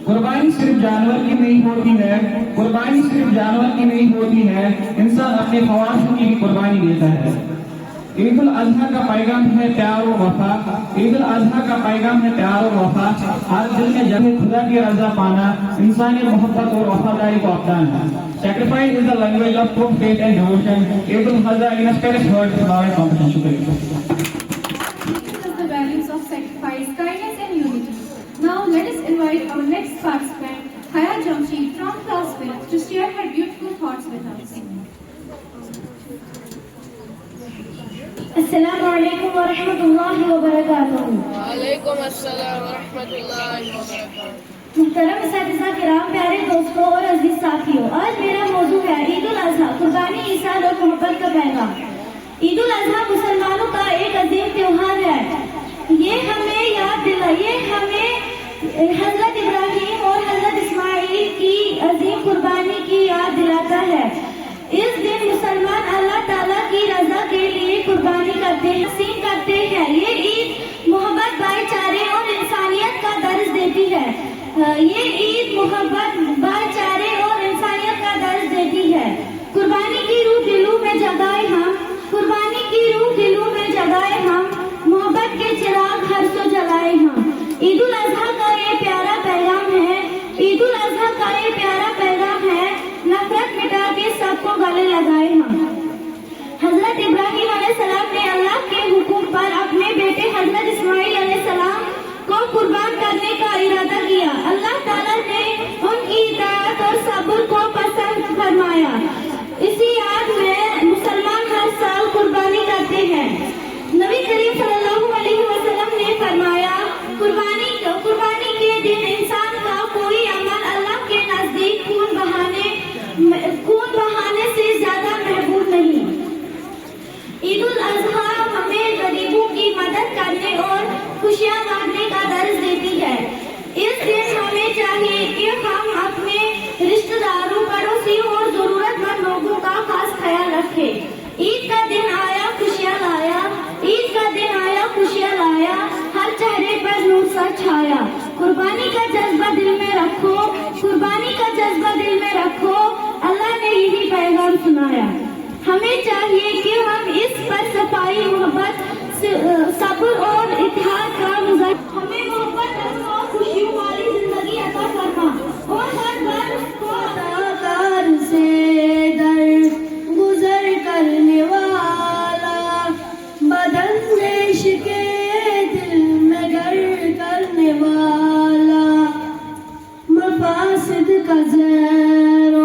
قربانی صرف جانور کی نہیں ہوتی ہے، قربانی صرف جانور کی نہیں ہوتی ہے، انسان اپنے خواہشوں کی بھی قربانی دیتا ہے۔ عید الاضحیٰ کا پیغام ہے پیار و وفا، عید الاضحیٰ کا پیغام ہے پیار و وفا، ہر دل میں جب خدا کی رضا پانا، انسانی محبت اور وفاداری کو اپنانا۔ Sacrifice is the language of true faith and devotion. Eid al-Adha in a Spanish word for our competition. شکریہ۔ The values of sacrifice, kindness and unity. Now let us invite our next participant, Haya Jamshid from class 5th to share her beautiful thoughts with us. السلام علیکم ورحمۃ اللہ وبرکاتہ۔ وعلیکم السلام ورحمۃ اللہ وبرکاتہ۔ محترم اساتذہ کرام، پیارے دوستوں اور عزیز ساتھیوں، آج میرا موضوع ہے عید الاضحیٰ، قربانی، ایثار اور محبت کا پیغام۔ عید الاضحیٰ مسلمانوں کا ایک عظیم تہوار ہے۔ یہ ہمیں یاد دلائے، ہمیں حضرت ابراہیم اور حضرت اسماعیل کی عظیم قربانی کی یاد دلاتا ہے۔ اس دن مسلمان اللہ تعالیٰ کی رضا کے لیے قربانی کرتے ہیں، تقسیم کرتے ہیں۔ یہ عید محبت، بھائی چارے اور انسانیت کا درس دیتی ہے۔ یہ عید محبت، بھائی چارے اور انسانیت کا درس دیتی ہے۔ قربانی کی روح دلوں میں جگائے ہم، قربانی کی روح دلوں میں جگائے ہم، محبت کے چراغ ہر سو جلائے ہم۔ عید الاضحیٰ کا یہ پیارا پیغام ہے، عید الاضحیٰ کا یہ پیارا پیغام ہے، نفرت مٹا کے سب کو گلے لگائے ہم۔ حضرت ابراہیم علیہ السلام نے اللہ کے حکم پر اپنے بیٹے حضرت اسماعیل علیہ السلام کو قربان کرنے کا ارادہ کیا۔ اللہ تعالیٰ نے ان کی اطاعت اور صبر کو پسند فرمایا۔ اسی یاد میں مسلمان ہر سال قربانی کرتے ہیں۔ نبی کریم صلی اللہ علیہ وسلم نے فرمایا، قربانی کے دن انسان کا کوئی عمل اللہ کے نزدیک خون بہانے سے زیادہ محبوب نہیں۔ عید الاضحیٰ ہمیں غریبوں کی مدد کرنے اور خوشیاں بانٹنے کا درس دیتی ہے۔ اس دن ہمیں چاہیے کہ ہم اپنے رشتہ داروں، پڑوسیوں اور ضرورت مند لوگوں کا خاص خیال رکھیں۔ عید کا دن آیا خوشیاں لایا، عید کا دن آیا خوشیاں لایا، ہر چہرے پر نور سا چھایا۔ قربانی کا جذبہ دل میں رکھو، قربانی کا جذبہ دل میں رکھو، اللہ نے یہی پیغام سنایا۔ ہمیں چاہیے کہ ہم اس پر صفائی، محبت، صبر اور اتحاد کا مظاہرہ، ہمیں محبت رکھو، خوشیوں والی زندگی عطا فرما، اور ہر برس کو کر سے در گزر کرنے والا، بداندیش کے دل میں گر کرنے والا، مفاسد کا زیر و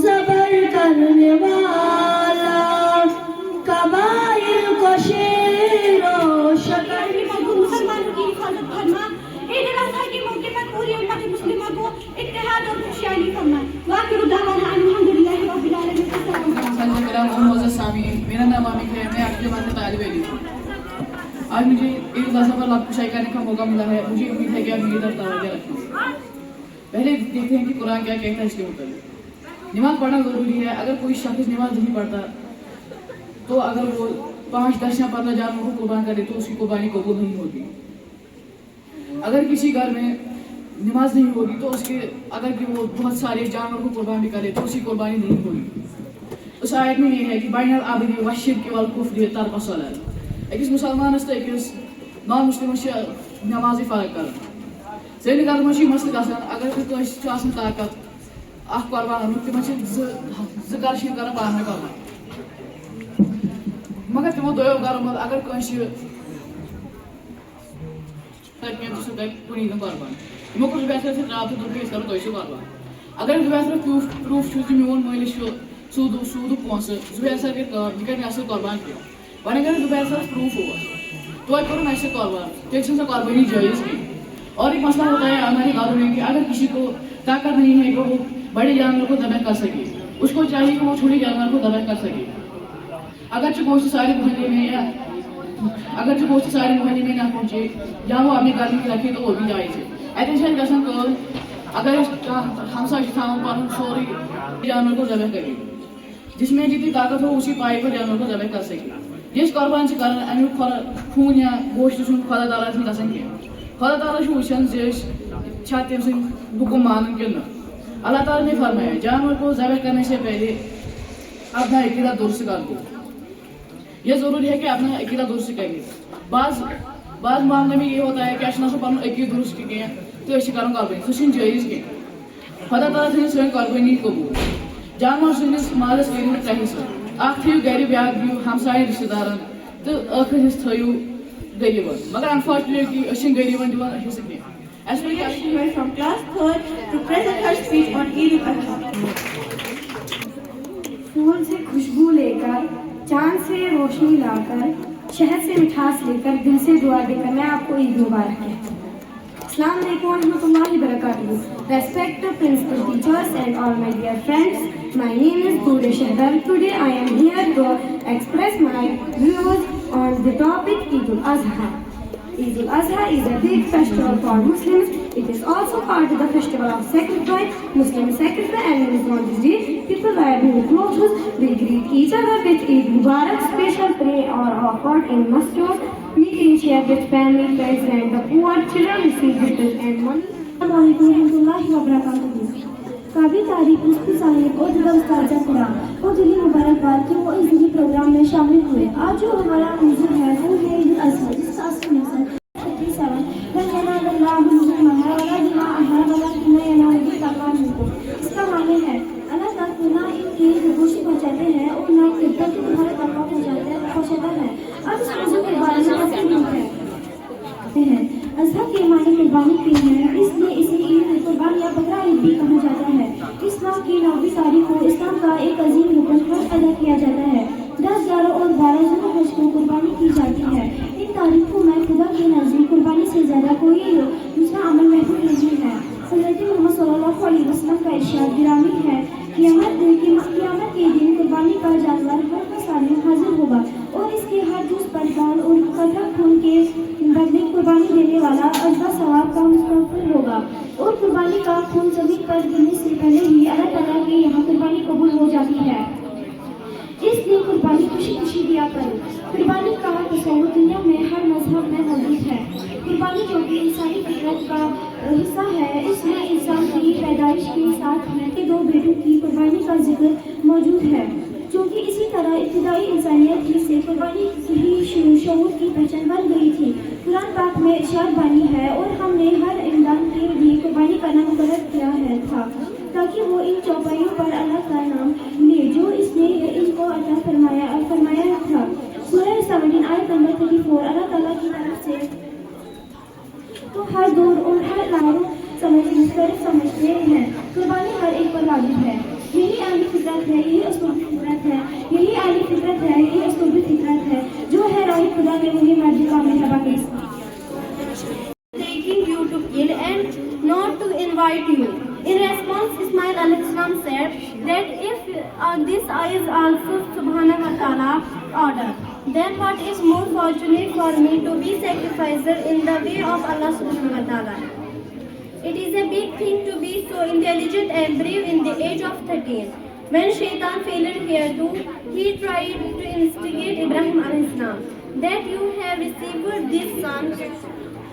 زبر کرنے والا، قبائل کو شیر و شکر۔ مسلمانوں کی حفاظت فرما، عید الاضحیٰ کے موقع پر پوری امت مسلمہ کو اتحاد اور خوشحالی فرما۔ وآخر دعوانا الحمدللہ رب العالمین۔ میرا نام عامر ہے، میں 8 جماعت کا طالب علم ہوں۔ آج مجھے عید الاضحیٰ پر آپ کو شائع کرنے کا موقع ملا ہے۔ مجھے امید ہے کہ آپ میری طرف توجہ رکھیں۔ پہلے دیکھتے ہیں کہ قرآن کیا کہتا ہے اس کے متعلق۔ نماز پڑھنا ضروری ہے۔ اگر کوئی شخص نماز نہیں پڑھتا تو اگر وہ 5-10 یا 15 جانوروں کو قربان کرے تو اس کی قربانی قبول نہیں ہوتی۔ اگر کسی گھر میں نماز نہیں ہوگی تو اس کے اگر کہ وہ بہت سارے جانوروں کو قربان بھی کرے تو اس کی قربانی نہیں ہوگی۔ اس آیت میں یہ ہے کہ بین العبد والشرک والکفر ترک الصلاۃ۔ أکِس مسلمانس تو أکِس نان مسلمس نماز فرق کر۔ سٲنِس گھرس منٛز چھُ یہِ مسلہٕ گژھان اگر کٲنٛسہِ چھُ آسان طاقت اکھ قۄربان اَنُن تِمن چھِ زٕ گرٕ چھِ یِم کران پانہٕ ؤنۍ قۄربان، مگر تِمو دۄیو گرو منٛز اگر کٲنٛسہِ کینٛہہ سُہ کرِ کُنی زٔنۍ قۄربان۔ یِمو کوٚر زُبیر صٲبس سۭتۍ رابطہٕ دوٚپ أسۍ کرو تۄہہِ سۭتۍ قۄربان۔ اگر زُبیر صٲب پروٗف چھُ کہِ میون مٲلِس چھُ سوٗدُک پونٛسہٕ، زُبیر صٲب کَرِ کٲم یہِ کَرِ مےٚ سۭتۍ قۄربان کینٛہہ۔ وۄنۍ اگر زُبیر صٲبس پروٗف اوس توتہِ کوٚرُن اَسہِ سۭتۍ قۄربان، تیٚلہِ چھِنہٕ سۄ قۄربٲنی جٲیز کینٛہہ۔ اور ایک مسئلہ ہوتا ہے ہمارے گھروں میں کہ اگر کسی کو طاقت نہیں ہے کہ وہ بڑے جانور کو ذبح کر سکے، اس کو چاہیے کہ وہ چھوٹے جانور کو ذبح کر سکے۔ اگرچہ گوشت سارے محلے میں نہ پہنچے یا وہ اپنے گھر میں رکھے تو وہ بھی جائز ہے۔ اتنے سے گژھان کٲم اگر ہمسا تھاؤں پن سورے جانور کو ذبح کرے، جس میں جتنی طاقت ہو اسی پائے پر جانور کو ذبح کر سکے۔ جس قربان سے کران امیک خون یا گوشت خدا تعالیٰ سے گژھان کینٛہہ۔ خدا تعالیٰ وچھان چھا تم سند حکم مان کن اللہ تعالیٰ نے فرمایا جانور کو ذبح کرنے سے پہلے اپنا عقیدہ درست کر دو. یہ ضروری ہے کہ اپنا عقیدہ درست کریں. بعض معاملے میں یہ ہوتا ہے کہ اچھا سو پن عقیدہ درست کی تو اچھے کروں قربانی سہ جائز کی. خدا تعالیٰ تھو سن قربانی قبول. جانور سندس مالس کرو تہ حصہ اخ تھو گھر بیاکھ دیو ہمسائے رشتہ دارن تو ٲخر حصہ تھو غریبن. مگر انفارچونیٹلی أسۍ غریبن دِوان حصہ کینٛہہ. She went from class 3rd to present her speech on Eid al-Adha. پھول سے خوشبو لے کر چاند سے روشنی لا کر شہد سے مٹھاس لے کر دل سے دعا دے کر میں آپ کو عید مبارک کہتی ہوں. السلام علیکم ورحمۃ اللہ وبرکاتہ. Respected principal teachers and all my dear friends, my name is Dure Shahdar. Today I am here to express my views on the topic Eid al-Adha. Eid al-Adha is a big festival for Muslims. It is also called the festival of sacrifice. Muslims sacrifice animals on this day. People wear new clothes. We greet each other with Eid Mubarak. Special prayer are offered in mosques. Meeting share with family, friends and the poor. Children receive gifts and money. السلام علیکم ورحمۃ اللہ وبرکاتہ. قابل تعریف مفتی صاحب اور دیگر اساتذہ کرام کو دلی مبارکباد کہ وہ اس دینی پروگرام میں شامل ہوئے. آج جو ہمارا موضوع ہے وہ ہے عید الاضحیٰ جس کا اصل مقصد اس کا معنی ہے اللہ تعالیٰ نہ ان کی گوشت پہنچاتے ہیں اور نہ تمہارے تقویٰ پہنچاتا ہے. اب اس موضوع کے بارے میں اضحیٰ کے معنی قربانی کی ہے. اس لیے اسے عید قربان یا بقرہ عید بھی کہا جاتا ہے. اس ماہ کی 9 تاریخ کو اسلام کا ایک عظیم حکم حج ادا کیا جاتا ہے. 10, 11 اور 12 ذوالحج کو قربانی کی جاتی ہے. ان تاریخوں میں خدا کے نزدیک قربانی سے زیادہ کوئی دوسرا عمل محفوظ نہیں ہے. حضرت محمد صلی اللہ علیہ وسلم کا ارشاد گرامی ہے قیامت کے دن قربانی کا جانور ہر کا سامنے حاضر ہوگا اور اس کے ہر جز پر بال اور قطرہ خون کے بدلے قربانی دینے والا اجزا ثواب کا مستحق ہوگا. اور قربانی کا خون زمین پر گرنے سے پہلے ہی اللہ تعالیٰ کے یہاں قربانی قبول ہو جاتی ہے. اس لیے قربانی خوشی دیا کرو. قربانی کا تصور دنیا میں ہر مذہب میں موجود ہے. قربانی جو کہ انسانی فطرت کا حصہ ہے. اس میں انسان کی پیدائش کے ساتھ کے 2 بیٹوں کی قربانی کا ذکر موجود ہے. چونکہ اسی طرح ابتدائی انسانیت ہی سے قربانی کی شعور کی پہچان بن گئی تھی. قرآن پاک میں ارشاد بانی ہے اور ہم نے ہر انسان کے لیے قربانی کرنا مقرر کیا تھا تاکہ وہ ان چوپائیوں پر اللہ کا نام لے جو اس نے ان کو عطا فرمایا تھا. سورہ 17 آیت نمبر 34. اللہ تعالیٰ کی طرف سے تو ہر دور اور ہر لہر مختلف سمجھتے ہیں. قربانی ہر ایک پر واجب ہے. یہی عالی فطرت ہے, یہی اسلوبی فطرت ہے, یہی عالی فطرت ہے, یہی اسلوبی فطرت ہے جو ہے راہی خدا نے وہی مرضی کا مرحبا کی. Taking you to kill and not to invite you. In response, Ismail alayhi salam said that if this is also subhanahu wa ta'ala order, then what is more fortunate for me to be sacrificer in the way of Allah subhanahu wa ta'ala. It is a big thing to be so intelligent and brave in the age of 13. When Shaitan failed here too, he tried to instigate Ibrahim alayhi salam that you have received this son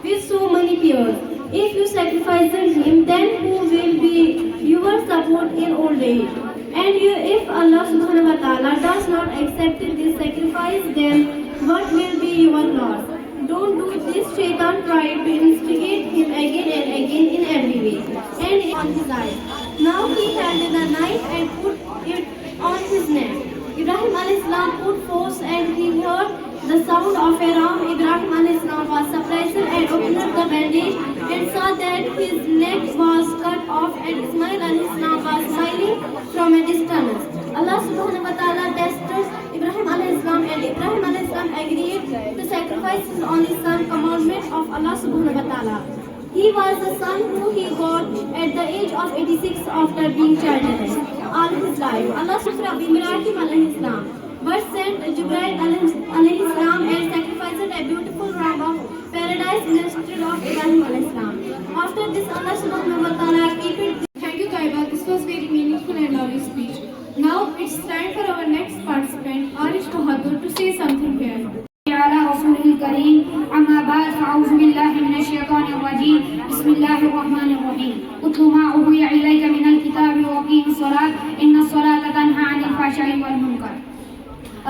with so many peers. If you sacrifice him, then who will be your support in old age? And if Allah subhanahu wa ta'ala does not accept this sacrifice, then what will be your loss? Don't do this. Shaitan tried to instigate him again and again in every way, and on his eyes. Now he held the knife and put it on his neck. Ibrahim alayhi salam put force and he heard the sound of a ram. Ibrahim alayhi salam was surprised and opened the bandage and saw that his neck was cut off, and Ismail alayhi salam was smiling from a distance. Allah subhanahu wa ta'ala tested Ibrahim alayhi salam, and Ibrahim alayhi salam agreed to sacrifice his only son, commandment of Allah subhanahu wa ta'ala. He was the son who he got at the age of 86 after being childless all his life. Allah subhanahu Ibrahim alayhi salam but sent Jibreel alayhi salam and sacrificed a beautiful ram of paradise instead of Ibrahim alayhi salam. After this, Allah subhanahu wa ta'ala kept it. Thank you, Taiba. This was very meaningful and lovely speech. Now it's time for our next participant, Arish Bahadur, to say something here. على رسوله الكريم أما بعد فأعوذ بالله من الشيطان الرجيم بسم الله الرحمن الرحيم اتل ما أوحي إليك من الكتاب وأقم الصلاة إن الصلاة تنهى عن الفحشاء والمنكر.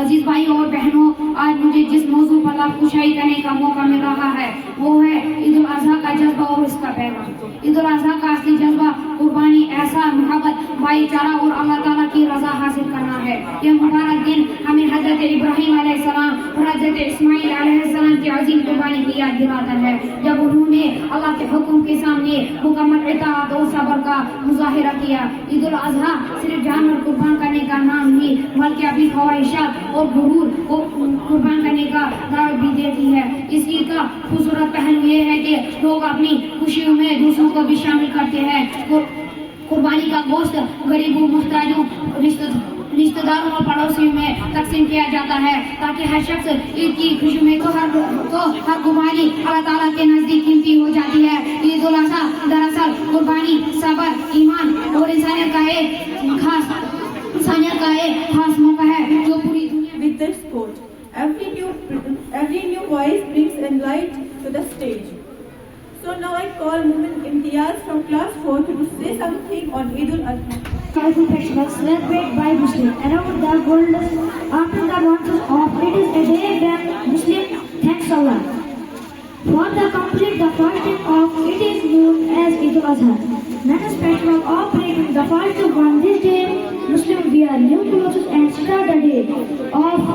عزیز بھائیوں اور بہنوں، آج مجھے جس موضوع پر لفظ کرنے کا موقع مل رہا ہے وہ ہے عید الاضحیٰ کا جذبہ اور اس کا پیغام. عید الاضحیٰ کا اصلی جذبہ قربانی، احسان، محبت، بھائی چارہ اور اللہ تعالیٰ کی رضا حاصل کرنا ہے. یہ مبارک دن ہمیں حضرت ابراہیم علیہ السلام اور حضرت اسماعیل علیہ السلام کی عظیم قربانی کی یاد دلاتا ہے، جب انہوں نے اللہ کے حکم کے سامنے مکمل اطاعت اور صبر کا مظاہرہ کیا. عید الاضحیٰ صرف جانور قربان کرنے کا نام نہیں بلکہ اپنی خواہشات اور غرور کو قربان کرنے کا دعوت بھی دیتی ہے. اس عید کا خوبصورت پہلو یہ ہے کہ لوگ اپنی خوشیوں میں دوسروں کو بھی شامل کرتے ہیں. قربانی کا گوشت غریبوں، محتاجوں، رشتہ داروں اور پڑوسیوں میں تقسیم کیا جاتا ہے تاکہ ہر شخص عید کی خوشی میں تو ہر قربانی اللہ تعالیٰ کے نزدیک قیمتی ہو جاتی ہے. عید الاضحیٰ دراصل قربانی، صبر، ایمان اور انسانیت کا ایک خاص موقع ہے جو پوری دنیا with this quote. Every new voice brings a light to the stage. So now I call Mumin Imtiaz from class 4 to say something on Eid al-Adha. Kaifu festival celebrated by Muslims around the world after the month of it is a day when Muslims thanks Allah for the complete the fasting of it is known as Eid al-Adha. Many festivals operate the fast on this day. Muslims wear new clothes and start the day off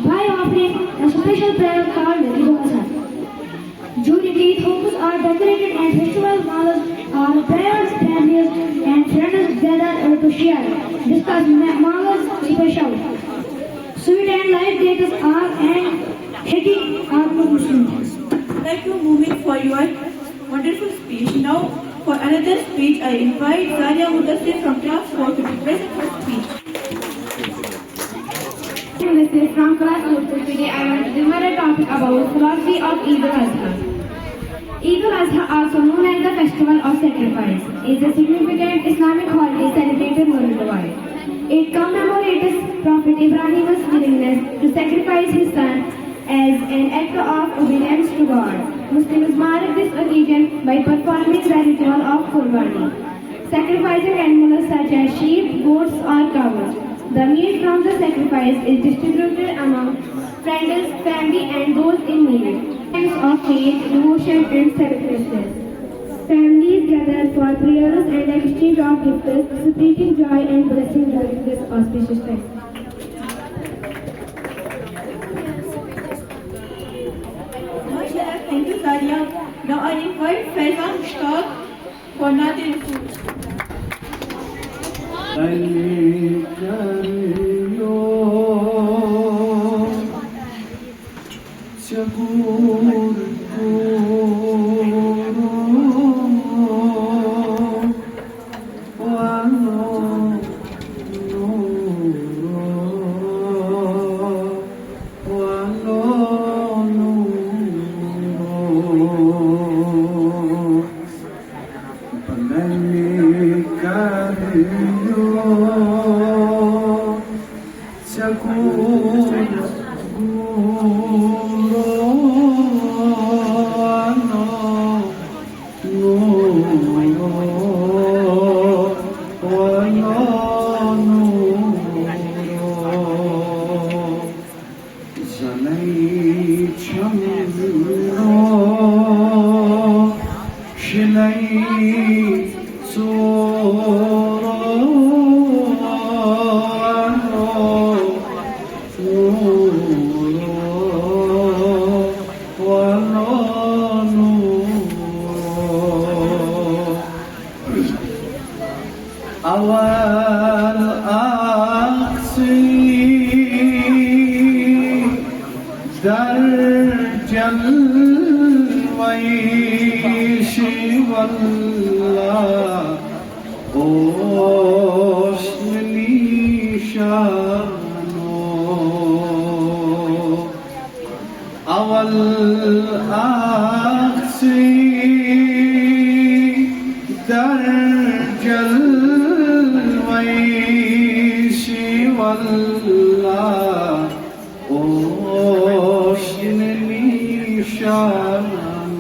by offering a special prayer called Eid al-Adha. During Eid, homes are decorated and festival malls are prayers, families and friends gather to share, discuss malls special. Sweet and light dates are and hitting are for Muslims. Thank you, Mumin, for your wonderful speech. Now, for another speech, I invite Zaria Mudassir from class 4 to be present for speech. From class 4 today, I want to deliver a topic about philosophy of Eid al-Adha. Eid al-Adha, also known as the festival of sacrifice, is a significant Islamic holiday celebrated worldwide. It commemorates Prophet Ibrahim's willingness to sacrifice his son as an act of obedience to God. Muslims mark this occasion by performing the ritual of Qurbani, sacrificing animals such as sheep, goats or cows. The meat from the sacrifice is distributed among friends, family and those in need. Times of faith, devotion and sacrifices. Families gather for prayers and exchange of gifts, spreading joy and blessing during this auspicious time. Thank you, Zaria. Now I invite Faizan Mushtaq for Nadir Food. Shano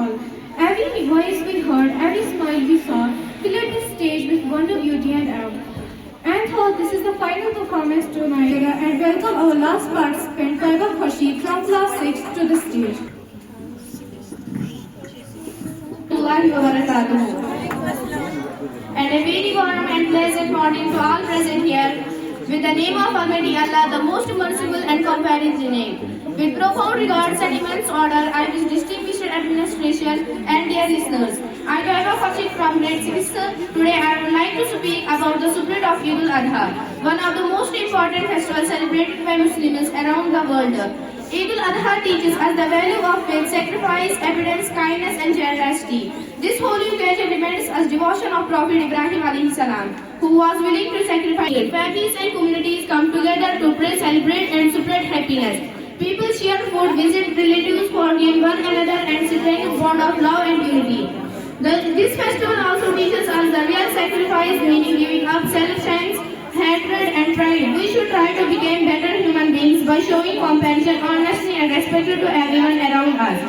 all. Every voice we heard, every smile we saw, filled the stage with wonder, beauty and awe. And thought this is the final performance tonight, and welcome our last participant, Taiba Khurshid from class 6 to the stage. And a very warm and pleasant morning to all present here. With the name of Almighty Allah, the most merciful and compassionate. With profound regards and immense order, I wish distinguished administration and dear listeners. I am Taiba Khurshid from grade 6. Today I would like to speak about the spirit of Eid al-Adha, one of the most important festivals celebrated by Muslims around the world. Eid al-Adha teaches us the value of faith, sacrifice, obedience, kindness and generosity. This holy occasion reminds us devotion of Prophet Ibrahim alayhi salam, who was willing to sacrifice. Families and communities come together to pray, celebrate and spread happiness. People share food, visit relatives, forgive one another and strengthen a bond of love and unity. This festival also teaches us the real sacrifice, meaning giving up self-defense, hatred and pride. We should try to become better human beings by showing compassion, honesty and respect to everyone around us.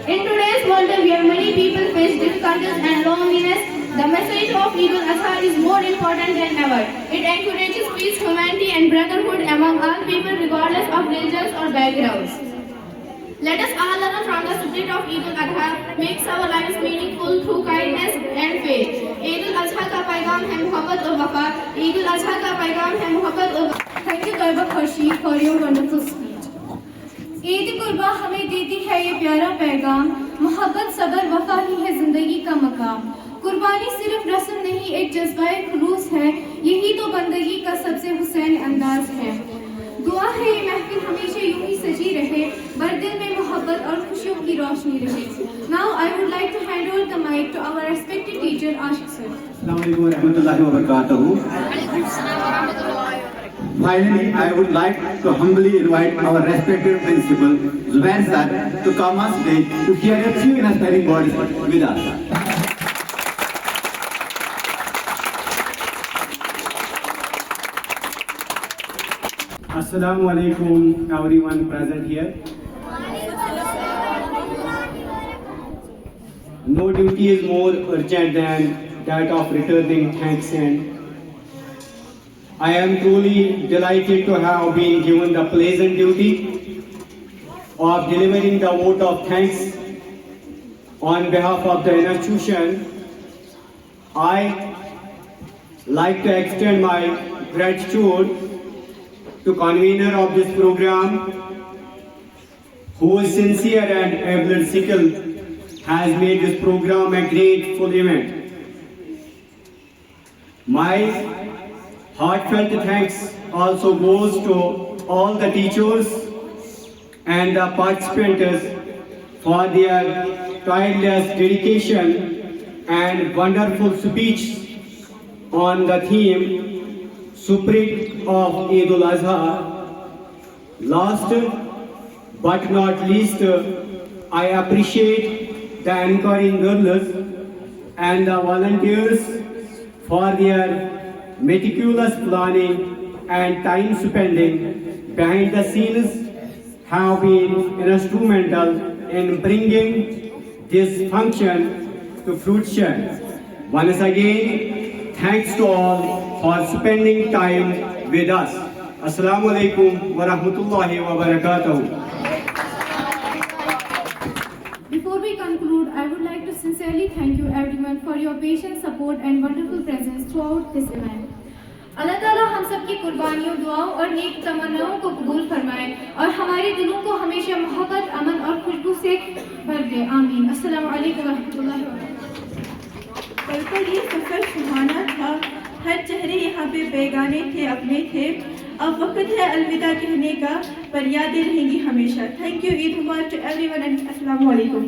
In today's world where many people face difficulties and loneliness, the message of Eid al-Adha is more important than ever. It encourages peace, humanity and brotherhood among all people regardless of religions or backgrounds. Let us all learn from the spirit of Eid al-Adha, makes our lives meaningful through kindness and faith. Eid al-Adha ka paigam hai muhabbat aur wafa. Eid al-Adha ka paigam hai muhabbat aur wafa. Thank you Taiba Khurshid for your wonderful speech. عید قربا ہمیں دیتی ہے یہ پیارا پیغام, محبت صبر وفا ہی ہے زندگی کا مقام. قربانی صرف رسم نہیں ایک جذبہ خلوص ہے, یہی تو بندگی کا سب سے حسین انداز ہے. دعا ہے یہ محفل ہمیشہ یوں ہی سجی رہے, بر دل میں محبت اور خوشیوں کی روشنی رہے. Now I would like to hand over the mic to our respected teacher Ashik sir. Assalamu alaikum wa rahmatullahi wa barakatuhu. Finally, I would like to humbly invite our respected principal Zubair sir to come on stage to share a few inspiring words with us. Assalamu alaikum everyone present here. No duty is more urgent than that of returning thanks, and I am truly delighted to have been given the pleasant duty of delivering the vote of thanks on behalf of the institution. I like to extend my gratitude to convener of this program, whose sincere and able skill has made this program a grateful event. My heartfelt thanks also goes to all the teachers and the participants for their tireless dedication and wonderful speech on the theme Spirit of Eid al-Adha. Last but not least, I appreciate the encouraging girls and the volunteers for their meticulous planning and time spending behind the scenes have been instrumental in bringing this function to fruition. Once again, thanks to all for spending time with us. Assalamu alaikum wa rahmatullahi wa barakatuh. Before we conclude, I would like to sincerely thank you everyone for your patient support and wonderful presence throughout this event. اللہ تعالیٰ ہم سب کی قربانیوں, دعاؤں اور نیک تمناؤں کو قبول فرمائے اور ہمارے دلوں کو ہمیشہ محبت, امن اور خوشبو سے بھر دے. آمین. السلام علیکم ورحمۃ اللہ وبرکاتہ. کل پر یہ سفر سہانا تھا, ہر چہرے یہاں پہ بیگانے تھے, اپنے تھے. اب وقت ہے الوداع کہنے کا, پر یادیں رہیں گی ہمیشہ. Thank you. عید مبارک ٹو ایوری ون اینڈ السلام علیکم.